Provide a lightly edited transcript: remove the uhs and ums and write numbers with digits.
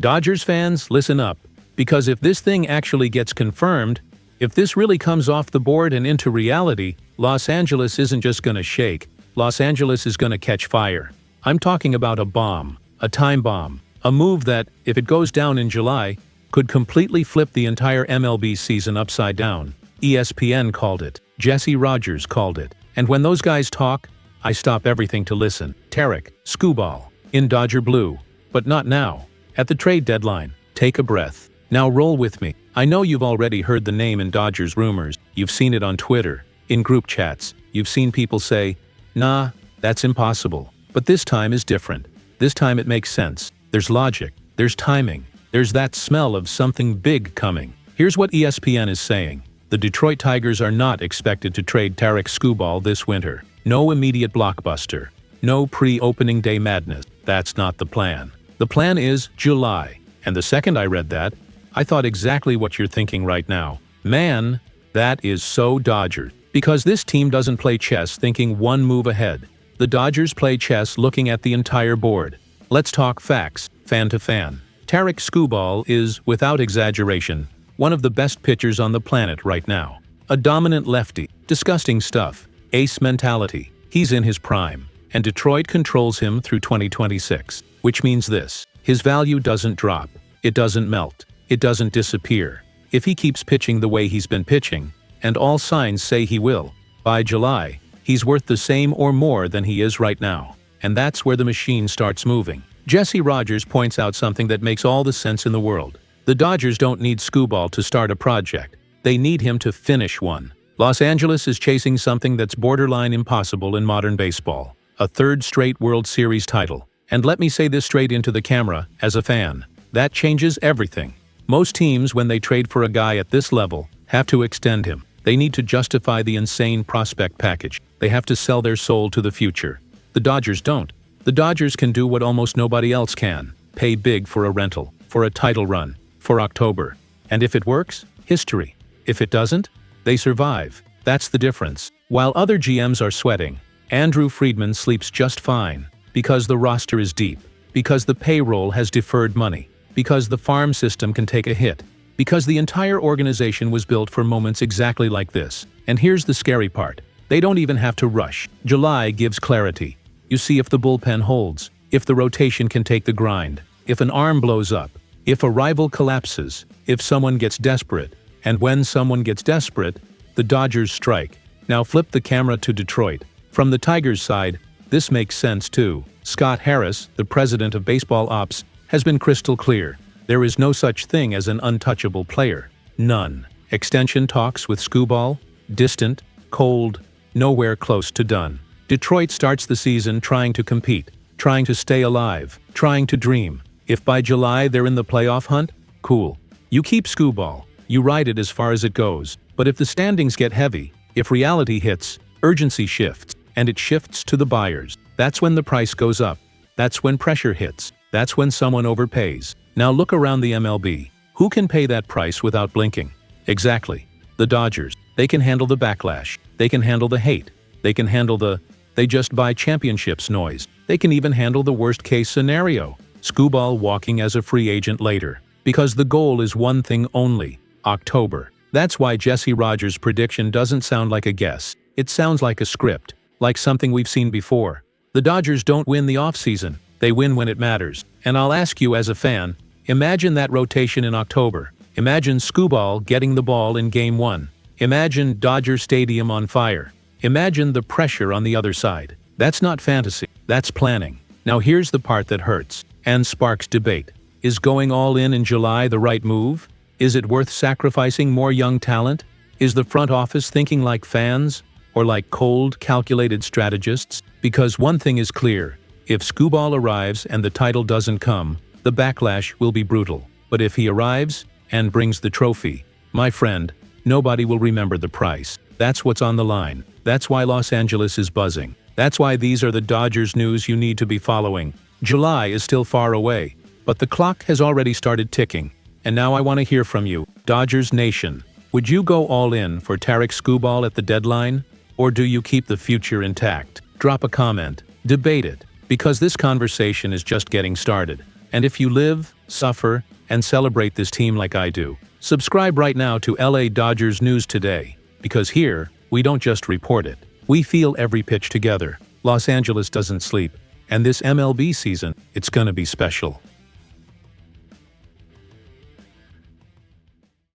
Dodgers fans, listen up. Because if this thing actually gets confirmed, if this really comes off the board and into reality, Los Angeles isn't just gonna shake. Los Angeles is gonna catch fire. I'm talking about a bomb, a time bomb, a move that, if it goes down in July, could completely flip the entire MLB season upside down. ESPN called it. Jesse Rogers called it. And when those guys talk, I stop everything to listen. Tarik, Skubal, in Dodger blue. But not now. At the trade deadline. Take a breath. Now roll with me. I know you've already heard the name in Dodgers rumors. You've seen it on Twitter, in group chats. You've seen people say, nah, that's impossible. But this time is different. This time it makes sense. There's logic. There's timing. There's that smell of something big coming. Here's what ESPN is saying. The Detroit Tigers are not expected to trade Tarik Skubal this winter. No immediate blockbuster. No pre-opening day madness. That's not the plan. The plan is July. And the second I read that, I thought exactly what you're thinking right now. Man, that is so Dodgers. Because this team doesn't play chess thinking one move ahead. The Dodgers play chess looking at the entire board. Let's talk facts, fan to fan. Tarik Skubal is, without exaggeration, one of the best pitchers on the planet right now. A dominant lefty, disgusting stuff, ace mentality. He's in his prime, and Detroit controls him through 2026. Which means this, his value doesn't drop, it doesn't melt, it doesn't disappear. If he keeps pitching the way he's been pitching, and all signs say he will, by July, he's worth the same or more than he is right now. And that's where the machine starts moving. Jesse Rogers points out something that makes all the sense in the world. The Dodgers don't need Skubal to start a project. They need him to finish one. Los Angeles is chasing something that's borderline impossible in modern baseball. A third straight World Series title. And let me say this straight into the camera, as a fan. That changes everything. Most teams, when they trade for a guy at this level, have to extend him. They need to justify the insane prospect package. They have to sell their soul to the future. The Dodgers don't. The Dodgers can do what almost nobody else can. Pay big for a rental, for a title run, for October. And if it works, history. If it doesn't, they survive. That's the difference. While other GMs are sweating, Andrew Friedman sleeps just fine. Because the roster is deep. Because the payroll has deferred money. Because the farm system can take a hit. Because the entire organization was built for moments exactly like this. And here's the scary part. They don't even have to rush. July gives clarity. You see if the bullpen holds, if the rotation can take the grind, if an arm blows up, if a rival collapses, if someone gets desperate. And when someone gets desperate, the Dodgers strike. Now flip the camera to Detroit. From the Tigers' side, this makes sense too. Scott Harris, the president of baseball ops, has been crystal clear. There is no such thing as an untouchable player. None. Extension talks with Skubal? Distant, cold, nowhere close to done. Detroit starts the season trying to compete, trying to stay alive, trying to dream. If by July they're in the playoff hunt, cool. You keep Skubal, you ride it as far as it goes. But if the standings get heavy, if reality hits, urgency shifts, and it shifts to the buyers. That's when the price goes up. That's when pressure hits. That's when someone overpays. Now look around the MLB. Who can pay that price without blinking? Exactly. The Dodgers. They can handle the backlash. They can handle the hate. They can handle the "they just buy championships" noise. They can even handle the worst-case scenario. Skubal walking as a free agent later. Because the goal is one thing only: October. That's why Jesse Rogers' prediction doesn't sound like a guess. It sounds like a script. Like something we've seen before. The Dodgers don't win the offseason. They win when it matters. And I'll ask you as a fan, imagine that rotation in October. Imagine Skubal getting the ball in Game 1. Imagine Dodger Stadium on fire. Imagine the pressure on the other side. That's not fantasy. That's planning. Now here's the part that hurts and sparks debate. Is going all in July the right move? Is it worth sacrificing more young talent? Is the front office thinking like fans? Or like cold, calculated strategists? Because one thing is clear. If Skubal arrives and the title doesn't come, the backlash will be brutal. But if he arrives and brings the trophy, my friend, nobody will remember the price. That's what's on the line. That's why Los Angeles is buzzing. That's why these are the Dodgers news you need to be following. July is still far away, but the clock has already started ticking. And now I want to hear from you, Dodgers Nation. Would you go all in for Tarik Skubal at the deadline? Or do you keep the future intact? Drop a comment. Debate it. Because this conversation is just getting started. And if you live, suffer, and celebrate this team like I do. Subscribe right now to LA Dodgers News Today, because here, we don't just report it. We feel every pitch together. Los Angeles doesn't sleep, and this MLB season, it's gonna be special.